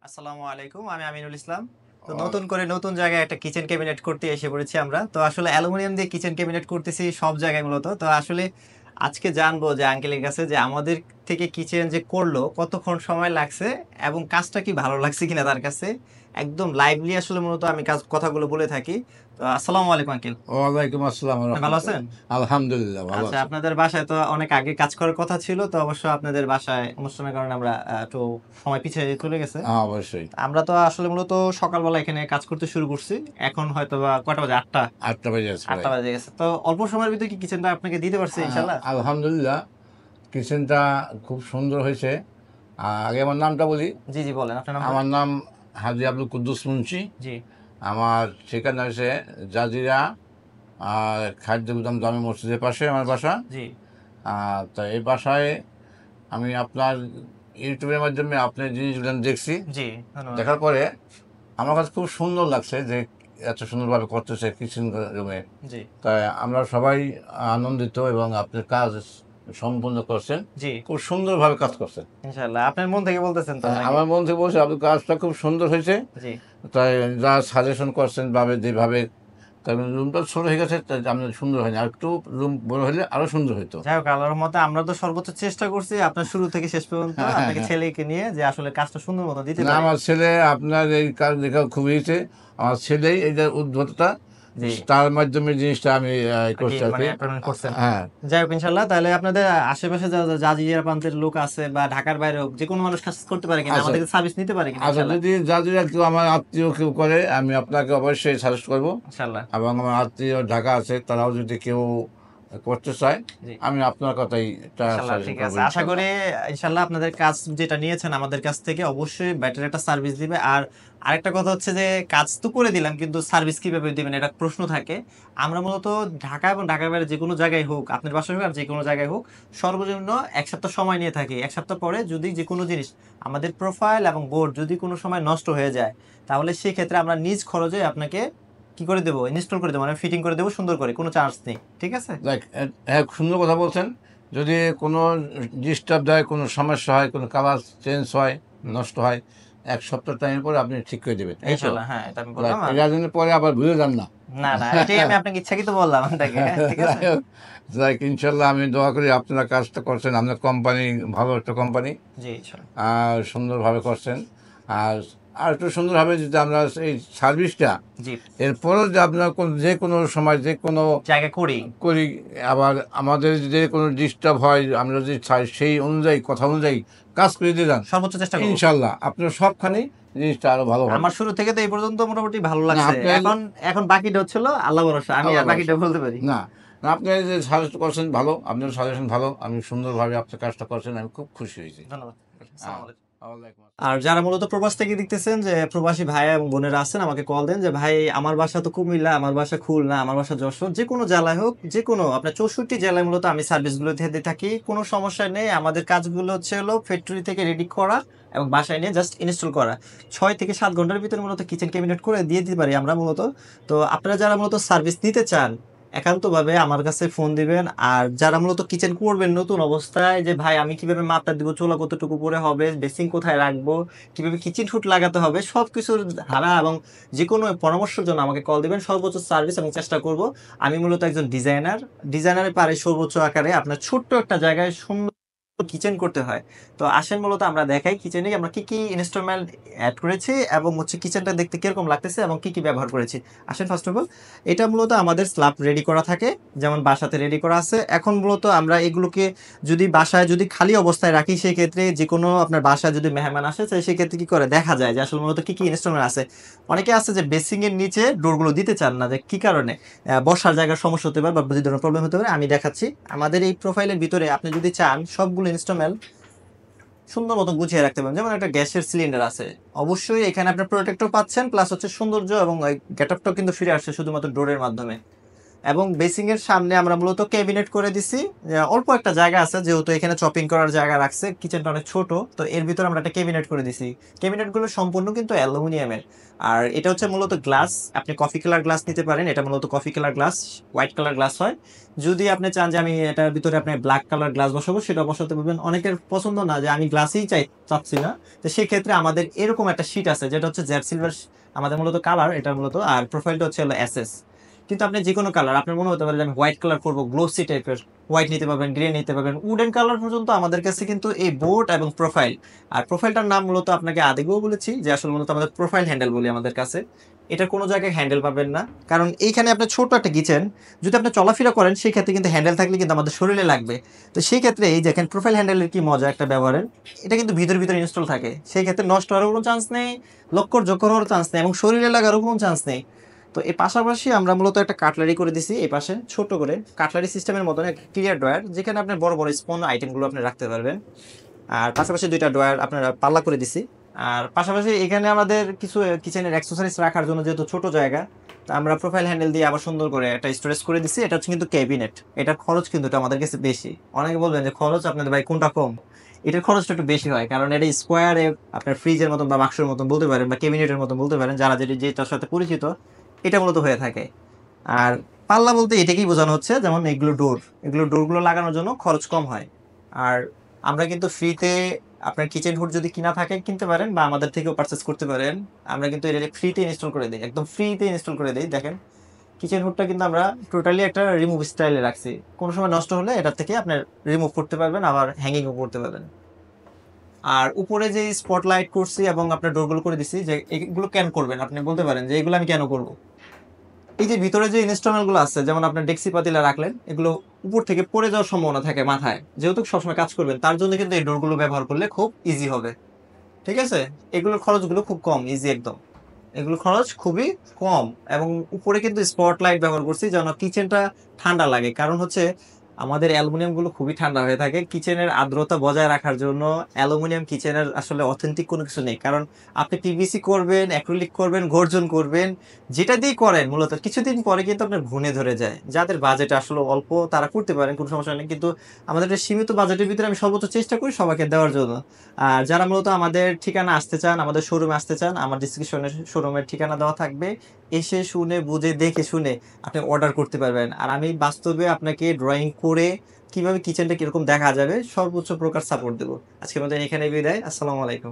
আসসালামু আলাইকুম। আমি আমিনুল ইসলাম। তো নতুন করে নতুন জায়গায় একটা কিচেন ক্যাবিনেট করতে এসে পড়েছি আমরা। তো আসলে অ্যালুমিনিয়াম দিয়ে কিচেন ক্যাবিনেট করতেছি সব জায়গায় মূলত। তো আসলে আজকে জানবো যে আঙ্কেলের কাছে যে আমাদের থেকে কিচেন যে করলো কতক্ষণ সময় লাগছে এবং কাজটা কি ভালো লাগছে কিনা তার কাছে। একদম লাইভলি আসলে মূলত আমি কথাগুলো বলে থাকি। তো আসসালামু আলাইকুম আঙ্কেল। ওয়ালাইকুম আসসালাম ভালো আছেন? রহমতুল্লাহ। আলহামদুলিল্লাহ ভালো আচ্ছা, আছি। আপনাদের বাসায় তো অনেক আগে কাজ করার কথা ছিল। তো অবশ্য আপনাদের বাসায় অনুষ্ঠানের কারণে আমরা একটু সময় পিছিয়ে চলে গেছে। অবশ্যই। আমরা তো আসলে মূলত সকালবেলা এখানে কাজ করতে শুরু করছি। এখন হয়তোবা কয়টা বাজে? ৮টা। ৮টা বেজে গেছে ৮টা ভাই। বাজে গেছে। তো অল্প সময়ের ভিতরে কি কিচেনটা আপনাকে দিতে পারছি ইনশাআল্লাহ? আলহামদুলিল্লাহ কিচেনটা খুব সুন্দর হয়েছে। আগে আমার নামটা বলি। জি, জি বলেন আপনার নামটা। আমার নাম হাজী আব্দুল কুদ্দুস মুন্সি। জি, আমার ঠিকানা হচ্ছে জাজিরা খাদ্য গুদাম জামে মসজিদের পাশে আমার বাসা। জি, তো এই বাসায় আমি আপনার ইউটিউবের মাধ্যমে আপনার জিনিসগুলো দেখছি। জি, ধন্যবাদ। দেখার পরে আমার কাছে খুব সুন্দর লাগছে যে এত সুন্দরভাবে করতেছে কিচেন রুমে। জি, তাই আমরা সবাই আনন্দিত এবং আপনার কাজ সম্পূর্ণ করছেন, জি, খুব সুন্দরভাবে কাজ করছেন। ইনশাআল্লাহ। আপনার মন থেকে বলতেছেন তো নাকি? আমার মন থেকে বলছে আপনার কাজটা খুব সুন্দর হয়েছে। জি। তাই যা সাজেশন করছেন ভাবে যেভাবে, তাই রুমটা ছোট হয়ে গেছে, তাই আপনার সুন্দর হয়নি, আর একটু রুম বড় হলে আরো সুন্দর হতো। যাই হোক, আল্লাহর রহমতে আমরা তো সর্বোচ্চ চেষ্টা করছি আপনার শুরু থেকে শেষ পর্যন্ত হ্যাঁ হ্যাঁ আপনাকে হ্যাঁ। ছেলেকে নিয়ে যে আসলে কাজটা সুন্দর মতো দিতে না, পারি। আমার ছেলে আপনার এই কাজ দেখা খুব হয়েছে। আমার ছেলেই এই যে উদ্ভটতা, জি। তার মাধ্যমে জিনিসটা আমি আরকি করছি আর মানে কি। পেমেন্ট করছেন। হ্যাঁ। যাই হোক ইনশাআল্লাহ, তাহলে আপনাদের আশেপাশে জাজিরা প্রান্তের লোক আছে বা ঢাকার বাইরে হোক, যেকোনো মানুষ কাজ করতে পারে কিনা? আচ্ছা আমাদের সার্ভিস নিতে পারে কিনা আচ্ছা, ইনশাআল্লাহ? যদি যাদের কেউ আমার আত্মীয় কেউ করে, আমি আপনাকে অবশ্যই সাজেস্ট করবো। ইনশাআল্লাহ। এবং আমার আত্মীয় ঢাকা আছে, তারাও যদি কেউ করতে চায়, জি। আমি আপনার কথাই ইনশাআল্লাহ সাজেশন ঠিক করবো আছে। আশা করি ইনশাল্লাহ। ইনশাআল্লাহ আপনাদের কাজ যেটা নিয়েছেন আমাদের কাছ থেকে অবশ্যই বেটার একটা সার্ভিস দিবে। আর আরেকটা কথা হচ্ছে যে কাজ তো করে দিলাম কিন্তু সার্ভিস কিভাবে দিবেন এটা প্রশ্ন থাকে। আমরা মূলত ঢাকা এবং ঢাকার বাইরে যেকোনো জায়গায় হোক, আপনার বাসায় হোক আর যেকোনো জায়গায় হোক, সর্বনিম্ন ১ সপ্তাহ সময় নিয়ে থাকি। ১ সপ্তাহ পরে যদি যেকোনো জিনিস আমাদের প্রোফাইল এবং বোর্ড যদি কোনো সময় নষ্ট হয়ে যায়, তাহলে সেক্ষেত্রে আমরা নিজ খরচে আপনাকে কি করে দেব? ইনস্টল করে দেব, মানে ফিটিং করে দেব সুন্দর করে। কোনো চার্জ নেই। ঠিক আছে? দেখ, এক সুন্দর কথা বলছেন। যদি কোনো ডিস্টার্ব দেয়, কোনো সমস্যা হয়, কোনো কালার চেঞ্জ হয়, নষ্ট হয়, ১ সপ্তাহ টাইমের পরে আপনি ঠিক করে দেবেন, এই তো। ইনশাআল্লাহ হ্যাঁ, এটা আমি বললাম। আর এরা যেন পরে আবার ভুলে যান না। না, না, এটাই আমি আপনাকে ইচ্ছাকৃত বললাম আপনাকে। হ্যাঁ, ঠিক আছে? যাই হোক, ইনশাল্লাহ আমি দোয়া করি আপনারা কাজটা করছেন, আপনার কোম্পানি ভালো একটা কোম্পানি, জি, ইনশাআল্লাহ। আর সুন্দরভাবে করছেন। আর আর একটু সুন্দরভাবে যদি আমরা এই সার্ভিসটা জি, এরপরও যে আপনার যে কোনো সময় যে কোনো জায়গা করি। করি, আবার আমাদের যে কোনো ডিস্টার্ব হয়, আমরা যদি চাই সেই অনুযায়ী কথা অনুযায়ী কাজ করে দিয়ে যান, সর্বোচ্চ চেষ্টা করব। ইনশাল্লাহ আপনার সবখানি জিনিসটা আরো ভালো হবে। আমার শুরু থেকে তো এই পর্যন্ত মোটামুটি ভালো না লাগছে। আপনার, এখন এখন বাকিটা হচ্ছিল আল্লাহ ভরসা। আমি আল্লাহ আর বাকিটা ভরসা। বলতে পারি। না, না, আপনি এই যে সাজেস্ট করছেন ভালো, আপনার সাজেশন ভালো, আমি সুন্দরভাবে আপনার কাজটা করছেন, আমি খুব খুশি হয়েছি। ধন্যবাদ। হ্যাঁ, আসসালামু আলাইকুম। ওয়ালাইকুম আর যারা মূলত প্রবাস থেকে দেখতেছেন যে প্রবাসী ভাইয়া এবং বোনেরা আছেন আমাকে কল দেন যে ভাই আমার বাসা তো কুমিল্লা, আমার বাসা খুলনা, আমার বাসা যশোর, যে কোনো জেলায় হোক, যে কোনো আপনার 64 জেলায় মূলত আমি সার্ভিসগুলো দিয়ে থাকি। কোনো সমস্যা নেই। আমাদের কাজগুলো হচ্ছে হলো ফ্যাক্টরি থেকে রেডি করা এবং বাসায় নিয়ে জাস্ট ইনস্টল করা। ৬ থেকে ৭ ঘন্টার ভিতরে মূলত কিচেন ক্যাবিনেট করে দিয়ে দিতে পারি আমরা মূলত। তো আপনারা যারা মূলত সার্ভিস নিতে চান একান্তভাবে আমার কাছে ফোন দিবেন। আর যারা মূলত কিচেন করবেন নতুন অবস্থায় যে ভাই আমি কিভাবে মাপটা দিব, চুলা কতটুকু পরে হবে, বেসিং কোথায় রাখবো, কিভাবে কিচেন হুড লাগাতে হবে, সবকিছুর ধারা এবং যেকোনো পরামর্শের জন্য আমাকে কল দিবেন। সর্বোচ্চ সার্ভিস এবং চেষ্টা করব। আমি মূলত একজন ডিজাইনারে পারে সর্বোচ্চ আকারে আপনার ছোট্ট একটা জায়গায় সুন্দর কিচেন করতে হয়। তো আসেন মূলত আমরা দেখাই কিচেনে আমরা কি কি ইনস্টলমেন্ট অ্যাড করেছি এবং হচ্ছে কিচেনটা দেখতে কিরকম লাগতেছে এবং কি কি ব্যবহার করেছি। আসেন ফার্স্ট অফ অল, এটা মূলত আমাদের স্ল্যাব রেডি করা থাকে, যেমন বাসাতে রেডি করা আছে। এখন মূলত আমরা এগুলোকে যদি বাসায় যদি খালি অবস্থায় রাখি সেই ক্ষেত্রে যে কোনো আপনার বাসায় যদি মেহমান আসে সেই ক্ষেত্রে কি করে দেখা যায় যে আসলে মূলত কি কি ইনস্টলমেন্ট আছে। অনেকে আছে যে বেসিং এর নিচে ডোরগুলো দিতে চান না, যে কি কারণে বসার জায়গার সমস্যা হতে পারে বা যে ধরনের প্রবলেম হতে পারে আমি দেখাচ্ছি। আমাদের এই প্রোফাইলের ভিতরে আপনি যদি চান সবগুলো ইনস্টলমেন্ট সুন্দর মতো গুছিয়ে রাখতে পারেন। যেমন একটা গ্যাসের সিলিন্ডার আছে, অবশ্যই এখানে আপনার প্রোটেক্টর পাচ্ছেন, প্লাস হচ্ছে সৌন্দর্য এবং গেটআপটাও কিন্তু ফিরে আসছে শুধুমাত্র ডোরের মাধ্যমে। এবং বেসিং এর সামনে আমরা মূলত ক্যাবিনেট করে দিছি। অল্প একটা জায়গা আছে, যেহেতু এখানে চপিং করার জায়গা রাখছে, কিচেনটা অনেক ছোট, তো এর ভিতরে আমরা একটা ক্যাবিনেট করে দিছি। ক্যাবিনেট গুলো সম্পূর্ণ কিন্তু অ্যালুমিনিয়ামের। আর এটা হচ্ছে মূলত গ্লাস, আপনি কফি কালার গ্লাস নিতে পারেন, এটা মূলত coffee colour glass, white colour glass হয়। যদি আপনি চান যে আমি এটার ভিতরে আপনি ব্ল্যাক কালার গ্লাস বসাবো, সেটা বসাতে পারবেন। অনেকের পছন্দ না যে আমি গ্লাসই চাচ্ছি না, তো সেক্ষেত্রে আমাদের এরকম একটা শীট আছে, যেটা হচ্ছে জেড সিলভার, আমাদের মূলত কালার এটা মূলত, আর প্রোফাইলটা হচ্ছে হলো এসএস। কিন্তু আপনি যে কোনো কালার, আপনার মনে হতে পারে যে আমি হোয়াইট কালার করবো, গ্লোসি টাইপের, হোয়াইট নিতে পারবেন, গ্রে নিতে পারবেন, উডেন কালার পর্যন্ত আমাদের কাছে কিন্তু এই বোর্ড এবং প্রোফাইল। আর প্রোফাইলটার নাম মূলত আপনাকে আদিকেও বলেছি যে আসলে মূলত আমাদের প্রোফাইল হ্যান্ডেল বলি আমাদের কাছে। এটা কোনো জায়গায় হ্যান্ডেল পাবেন না, কারণ এইখানে আপনার ছোট একটা কিচেন, যদি আপনি চলাফেরা করেন সেই ক্ষেত্রে কিন্তু হ্যান্ডেল থাকলে কিন্তু আমাদের শরীরে লাগবে। তো সেই ক্ষেত্রে এই দেখেন প্রোফাইল হ্যান্ডেলের কি মজা একটা ব্যবহারের, এটা কিন্তু ভিতরে ভিতরে ইনস্টল থাকে, সেই ক্ষেত্রে নষ্ট হওয়ার কোনো চান্স নেই, লক্কর জক্কর হওয়ার চান্স নেই, এবং শরীরে লাগারও কোনো চান্স নেই। তো এর পাশাপাশি আমরা মূলত একটা কাটলারি করে দিছি এই পাশে, ছোট করে কাটলারি সিস্টেমের মতন একটা ক্লিয়ার ড্রয়ার, যেখানে আপনার বড় বড় স্পন আইটেমগুলো আপনি রাখতে পারবেন। আর পাশাপাশি দুইটা ড্রয়ার আপনার পাল্লা করে দিছি। আর পাশাপাশি এখানে আমাদের কিছু কিচেনের অ্যাক্সেসরিজ রাখার জন্য, যেহেতু ছোট জায়গা, তা আমরা প্রোফাইল হ্যান্ডেল দিয়ে আবার সুন্দর করে একটা স্টোরেজ করে দিছি। এটা হচ্ছে কিন্তু ক্যাবিনেট, এটার খরচ কিন্তু এটা আমাদের কাছে বেশি। অনেকে বলবেন যে খরচ আপনাদের ভাই কোনটা কম, এটার খরচটা একটু বেশি হয়, কারণ এটা স্কোয়ারে আপনার ফ্রিজের মতন বা বাক্সের মতন বলতে পারেন, বা ক্যাবিনেটের মতন বলতে পারেন, যারা যেটার সাথে পরিচিত, এটা মূলত হয়ে থাকে। আর পাল্লা বলতে এটাকেই বোঝানো হচ্ছে, যেমন এগুলো ডোরগুলো লাগানোর জন্য খরচ কম হয়। আর আমরা কিন্তু ফ্রিতে, আপনার কিচেন হুড যদি কিনা থাকে কিনতে পারেন, বা আমাদের থেকেও পারচেস করতে পারেন। আমরা কিন্তু এটা ফ্রিতে ইনস্টল করে দিই, একদম ফ্রিতে ইনস্টল করে দিই। দেখেন কিচেন হুডটা কিন্তু আমরা টোটালি একটা রিমুভ স্টাইলে রাখছি, কোনো সময় নষ্ট হলে এটা থেকে আপনার রিমুভ করতে পারবেন, আবার হ্যাঙ্গিংও করতে পারবেন। আর উপরে যে স্পটলাইট করছি এবং আপনার ডোরগুলো করে দিছি, যে এগুলো কেন করবেন, আপনি বলতে পারেন যে এগুলো আমি কেন করবো। এই যে ভিতরে যে ইনস্টলমেন্ট গুলো আছে, যেমন আপনার ডেক্সি পাতিলা রাখলেন, এগুলো উপর থেকে পড়ে যাওয়ার সম্ভাবনা থাকে মাথায়, যেহেতু সবসময় কাজ করবেন, তার জন্য কিন্তু এই ডোরগুলো ব্যবহার করলে খুব ইজি হবে। ঠিক আছে, এগুলোর খরচগুলো খুব কম, ইজি একদম, এগুলো খরচ খুবই কম। এবং উপরে কিন্তু স্পটলাইট ব্যবহার করছি যেন কিচেনটা ঠান্ডা লাগে, কারণ হচ্ছে আমাদের অ্যালুমিনিয়াম গুলো খুবই ঠান্ডা হয়ে থাকে। কিচেনের আর্দ্রতা বজায় রাখার জন্য অ্যালুমিনিয়াম কিচেনের আসলে অথেন্টিক কোনো কিছু নেই, কারণ আপনি পিভিসি করবেন, অ্যাক্রিলিক করবেন, গর্জন করবেন, যেটা দিয়ে করেন মূলত কিছুদিন পরে কিন্তু আপনার ঘুণে ধরে যায়। যাদের বাজেট আসলে অল্প তারা করতে পারেন, কোনো সমস্যা নেই, কিন্তু আমাদের একটা সীমিত বাজেটের ভিতরে আমি সর্বোচ্চ চেষ্টা করি সবাইকে দেওয়ার জন্য। আর যারা মূলত আমাদের ঠিকানা আসতে চান, আমাদের শোরুমে আসতে চান, আমার ডিসক্রিপশনে শোরুমের ঠিকানা দেওয়া থাকবে, এসে শুনে বুঝে দেখে শুনে আপনি অর্ডার করতে পারবেন। আর আমি বাস্তবে আপনাকে ড্রয়িং করে কিভাবে কিচেনটা কিরকম দেখা যাবে সর্বোচ্চ প্রকার সাপোর্ট দেবো। আজকের মতো এখানে বিদায়, আসসালামু আলাইকুম।